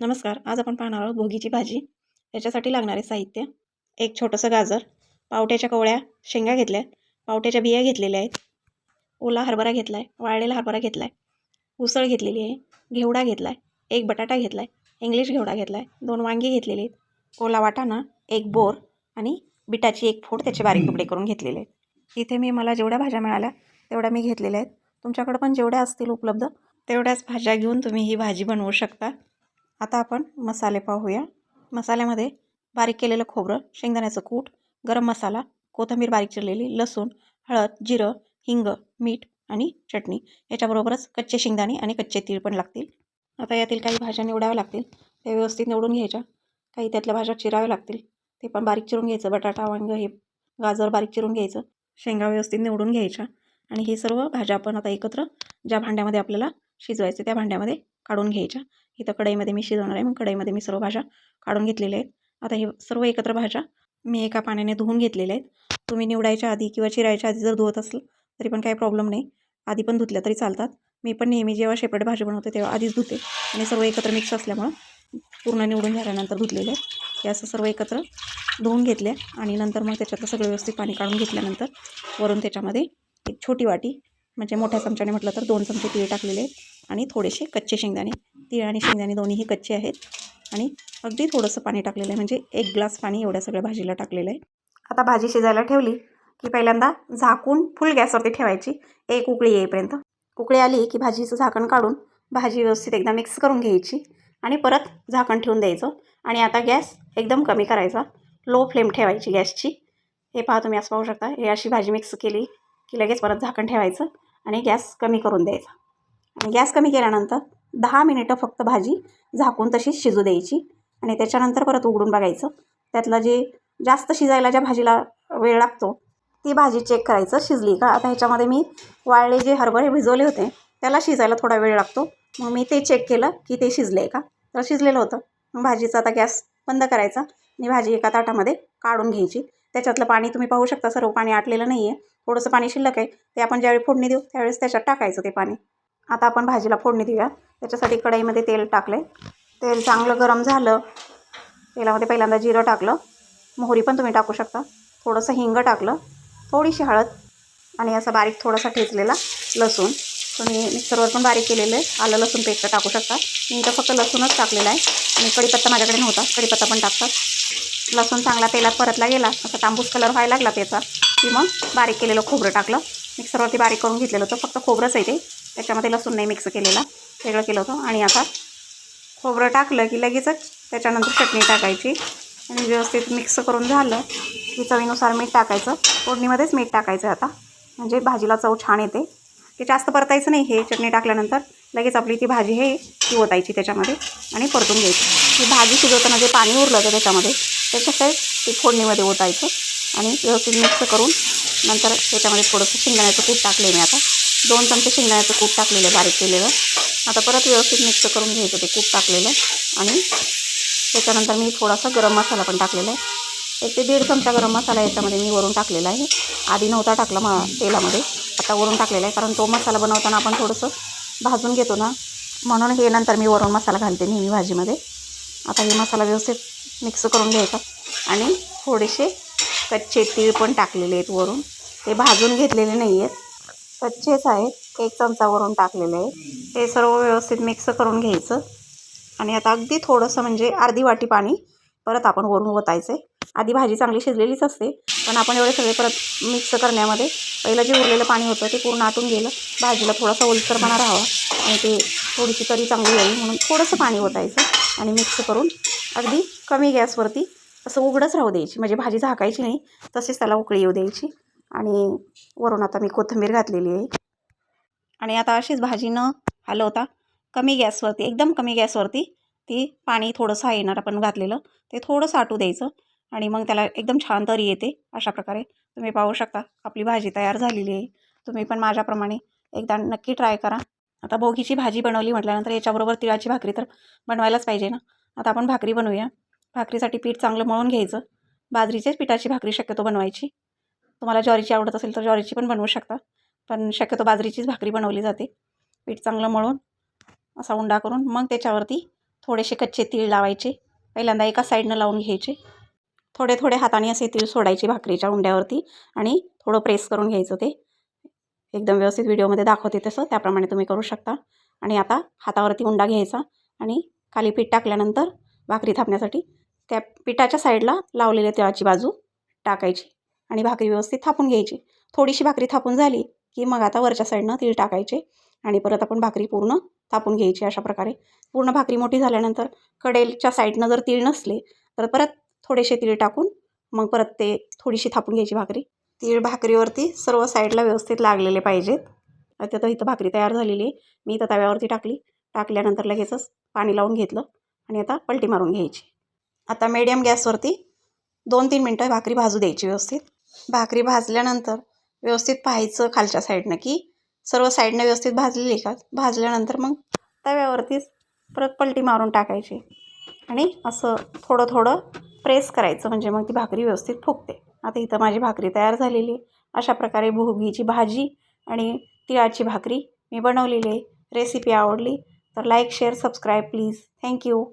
नमस्कार. आज आपण पाहणार आहोत भोगीची भाजी. याच्यासाठी लागणारे साहित्य: एक छोटंसं गाजर, पावट्याच्या कवळ्या शेंगा घेतल्या, पावट्याच्या बिया घेतलेल्या आहेत, ओला हरभरा घेतला आहे, वाळलेला हरभरा घेतला आहे, उसळ घेतलेली आहे, घेवडा घेतला आहे, एक बटाटा घेतला आहे, इंग्लिश घेवडा घेतला आहे, 2 वांगी घेतलेली आहेत, ओला वाटाणा, एक बोर आणि बिटाची एक फोड त्याचे बारीक तुकडे करून घेतलेले आहेत. इथे मला जेवढ्या भाज्या मिळाल्या तेवढ्या मी घेतलेल्या आहेत. तुमच्याकडे पण जेवढ्या असतील उपलब्ध तेवढ्याच भाज्या घेऊन तुम्ही ही भाजी बनवू शकता. आता आपण मसाले पाहूया. मसाल्यामध्ये बारीक केलेलं खोबरं, शेंगदाण्याचं कूट, गरम मसाला, कोथिंबीर बारीक चिरलेली, लसूण, हळद, जिरं, हिंग, मीठ आणि चटणी. याच्याबरोबरच कच्चे शेंगदाणे आणि कच्चे तीळ पण लागतील. आता यातील काही भाज्या निवडाव्या लागतील. त्या व्यवस्थित निवडून घ्यायच्या. काही त्यातल्या भाज्या चिराव्या लागतील. ते पण बारीक चिरून घ्यायचं. बटाटा, वांगं, हे गाजर बारीक चिरून घ्यायचं. शेंगा व्यवस्थित निवडून घ्यायच्या. आणि ही सर्व भाज्या आपण आता एकत्र ज्या भांड्यामध्ये आपल्याला शिजवायचं त्या भांड्यामध्ये काढून घ्यायच्या. इथं कढईमध्ये मी शिजवणार आहे, मग कढईमध्ये मी सर्व भाज्या काढून घेतलेल्या आहेत. आता हे सर्व एकत्र भाज्या मी एका पाण्याने धुवून घेतलेल्या आहेत. तुम्ही निवडायच्या आधी किंवा चिरायच्या आधी जर धुवत असेल तरी पण काही प्रॉब्लेम नाही. आधी पण धुतल्या तरी चालतात. मी पण नेहमी जेव्हा शेपट भाजी बनवते तेव्हा आधीच धुते आणि सर्व एकत्र मिक्स असल्यामुळं पूर्ण निवडून झाल्यानंतर धुतलेले आहेत. हे असं सर्व एकत्र धुवून घेतले आणि नंतर मग त्याच्यातलं सगळं व्यवस्थित पाणी काढून घेतल्यानंतर वरून त्याच्यामध्ये एक छोटी वाटी, म्हणजे मोठ्या चमच्याने म्हटलं तर 2 चमचे तीळ टाकलेले आहेत आणि थोडेसे कच्चे शेंगदाणे. तीळ आणि शेंगदाणे दोन्हीही कच्चे आहेत आणि अगदी थोडंसं पाणी टाकलेलं आहे, म्हणजे 1 ग्लास पाणी एवढ्या सगळ्या भाजीला टाकलेलं आहे. आता भाजी शिजायला ठेवली की पहिल्यांदा झाकून फुल गॅसवरती ठेवायची, एक उकळी येईपर्यंत. उकळी आली की भाजीचं झाकण काढून भाजी व्यवस्थित एकदा मिक्स करून घ्यायची आणि परत झाकण ठेवून द्यायचं. आणि आता गॅस एकदम कमी करायचा, लो फ्लेम ठेवायची गॅसची. हे पहा, तुम्ही असं पाहू शकता. हे अशी भाजी मिक्स केली की लगेच परत झाकण ठेवायचं आणि गॅस कमी करून द्यायचा. आणि गॅस कमी केल्यानंतर 10 मिनिटं फक्त भाजी झाकून तशीच शिजू द्यायची आणि त्याच्यानंतर परत उघडून बघायचं. त्यातलं जे जास्त शिजायला ज्या भाजीला वेळ लागतो ती भाजी चेक करायचं शिजली का. आता ह्याच्यामध्ये मी वाळले जे हरभरे भिजवले होते त्याला शिजायला थोडा वेळ लागतो. मग मी ते चेक केलं की ते शिजले का, तर शिजलेलं होतं. मग भाजीचा आता गॅस बंद करायचा आणि भाजी एका ताटामध्ये काढून घ्यायची. त्याच्यातलं पाणी तुम्ही पाहू शकता, सर्व पाणी आटलेलं नाही आहे. थोडंसं पाणी शिल्लक आहे, ते आपण ज्यावेळी फोडणी देऊ त्यावेळेस त्याच्यात टाकायचं ते पाणी. आता आपण भाजीला फोडणी देऊया. त्याच्यासाठी कढईमध्ये तेल टाकले. तेल चांगलं गरम झालं. तेलामध्ये पहिल्यांदा जिरं टाकलं, मोहरी पण तुम्ही टाकू शकता, थोडंसं हिंग टाकलं, थोडीशी हळद आणि असा बारीक थोडासा ठेचलेला लसूण. तुम्ही मिक्सरवर पण बारीक केलेलं आहे आलं लसूण पेस्ट टाकू शकता. मी इथं फक्त लसूणच टाकलेला आहे आणि कढीपत्ता माझ्याकडे नव्हता, कढीपत्ता पण टाकतात. लसूण चांगला तेलात परतला गेला, असा तांबूस कलर व्हायला लागला त्याचा की मग बारीक केलेलं खोबरं टाकलं. मिक्सरवरती बारीक करून घेतलेलं होतं, फक्त खोबरंच आहे ते, त्याच्यामध्ये लसूण नाही मिक्स केलेला, वेगळं केलं होतं. आणि आता खोबरं टाकलं की लगेचच त्याच्यानंतर चटणी टाकायची आणि व्यवस्थित मिक्स करून झालं की चवीनुसार मीठ टाकायचं. फोडणीमध्येच मीठ टाकायचं आता, म्हणजे भाजीला चव छान येते. ते जास्त परतायचं नाही. हे चटणी टाकल्यानंतर लगेच आपली ती भाजी ती ओतायची त्याच्यामध्ये आणि परतून घ्यायची. ही भाजी शिजवताना जे पाणी उरलं होतं त्याच्यामध्ये त्याच्यात ती फोडणीमध्ये ओतायचं आणि व्यवस्थित मिक्स करून नंतर त्याच्यामध्ये थोडंसं शेंगदाण्याचं कूट टाकले. मी आता 2 चमचे शेंगदाण्याचं कूट टाकलेलं बारीक केलेलं. आता परत व्यवस्थित मिक्स करून घ्यायचं ते कूट टाकलेलं आणि त्याच्यानंतर मी थोडासा गरम मसाला पण टाकलेला आहे. 1 ते 1.5 चमचा गरम मसाला याच्यामध्ये मी वरून टाकलेला आहे. आधी नव्हता टाकला तेलामध्ये, आता वरून टाकलेला आहे, कारण तो मसाला बनवताना आपण थोडंसं भाजून घेतो ना, म्हणून हे नंतर मी वरून मसाला घालते नेहमी भाजीमध्ये. आता हे मसाला व्यवस्थित मिक्स करून घ्यायचा आणि थोडेसे कच्चे तीळ पण टाकलेले आहेत वरून. ते भाजून घेतलेले नाही आहेत, कच्चेच आहेत. 1 चमचा वरून टाकलेले आहे. हे सर्व व्यवस्थित मिक्स करून घ्यायचं आणि आता अगदी थोडंसं, म्हणजे अर्धी वाटी पाणी परत आपण वरून ओतायचं आहे. आधी भाजी चांगली शिजलेलीच असते, पण आपण एवढे सगळे परत मिक्स करण्यामध्ये पहिलं जे उरलेलं पाणी होतं ते पूर्ण आटून गेलं. भाजीला थोडासा ओलसरपणा राहावा आणि ते थोडीशी तरी चांगली यावी म्हणून थोडंसं पाणी ओतायचं आणि मिक्स करून अगदी कमी गॅसवरती असं उघडंच राहू द्यायची, म्हणजे भाजी झाकायची नाही, तसेच त्याला उकळी येऊ द्यायची. आणि वरून आता मी कोथिंबीर घातलेली आहे आणि आता अशीच भाजी न हलवता कमी गॅसवरती, एकदम कमी गॅसवरती ती पाणी थोडंसं येणार आपण घातलेलं ते थोडंसं आटू द्यायचं आणि मग त्याला एकदम छान तरी येते. अशा प्रकारे तुम्ही पाहू शकता आपली भाजी तयार झालेली आहे. तुम्ही पण माझ्याप्रमाणे एकदा नक्की ट्राय करा. आता भोगीची भाजी बनवली म्हटल्यानंतर याच्याबरोबर तिळाची भाकरी तर बनवायलाच पाहिजे ना. आता आपण भाकरी बनवूया. भाकरीसाठी पीठ चांगलं मळून घ्यायचं. बाजरीच्याच पिठाची भाकरी शक्यतो बनवायची. तुम्हाला ज्वारीची आवडत असेल तर ज्वारीची पण बनवू शकता, पण शक्यतो बाजरीचीच भाकरी बनवली जाते. पीठ चांगलं मळून असा उंडा करून मग त्याच्यावरती थोडेसे कच्चे तीळ लावायचे. पहिल्यांदा एका साईडनं लावून घ्यायचे. थोडे थोडे हाताने असे तीळ सोडायचे भाकरीच्या उंड्यावरती आणि थोडं प्रेस करून घ्यायचं. ते एकदम व्यवस्थित व्हिडिओमध्ये दाखवते तसं त्याप्रमाणे तुम्ही करू शकता. आणि आता हातावरती उंडा घ्यायचा आणि खाली पीठ टाकल्यानंतर भाकरी थापण्यासाठी त्या पिठाच्या साईडला लावलेल्या तिळाची बाजू टाकायची आणि भाकरी व्यवस्थित थापून घ्यायची. थोडीशी भाकरी थापून झाली की मग आता वरच्या साईडनं तीळ टाकायचे आणि परत आपण भाकरी पूर्ण थापून घ्यायची. अशा प्रकारे पूर्ण भाकरी मोठी झाल्यानंतर कडेलच्या साईडनं जर तीळ नसले तर परत थोडेसे तीळ टाकून मग परत ते थोडीशी थापून घ्यायची भाकरी. तीळ भाकरीवरती सर्व साईडला व्यवस्थित लागलेले पाहिजेत. आता तर इथं भाकरी तयार झालेली आहे. मी इथं तव्यावरती टाकल्यानंतर लगेचच पाणी लावून घेतलं आणि आता पलटी मारून घ्यायची. आता मीडियम गॅसवरती 2-3 मिनटं भाकरी भाजू द्यायची व्यवस्थित. भाकरी भाजल्यानंतर व्यवस्थित पाहायचं खालच्या साईडनं की सर्व साईडनं व्यवस्थित भाजलेली का. भाजल्यानंतर मग तव्यावरतीच परत पलटी मारून टाकायची आणि असं थोडं थोडं प्रेस करायचं म्हणजे मग ती भाकरी व्यवस्थित फुगते. आता इथं माझी भाकरी तयार झालेली आहे. अशा प्रकारे भोगीची भाजी आणि तिळाची भाकरी मी बनवलेली आहे. रेसिपी आवडली तर like share subscribe please. Thank you.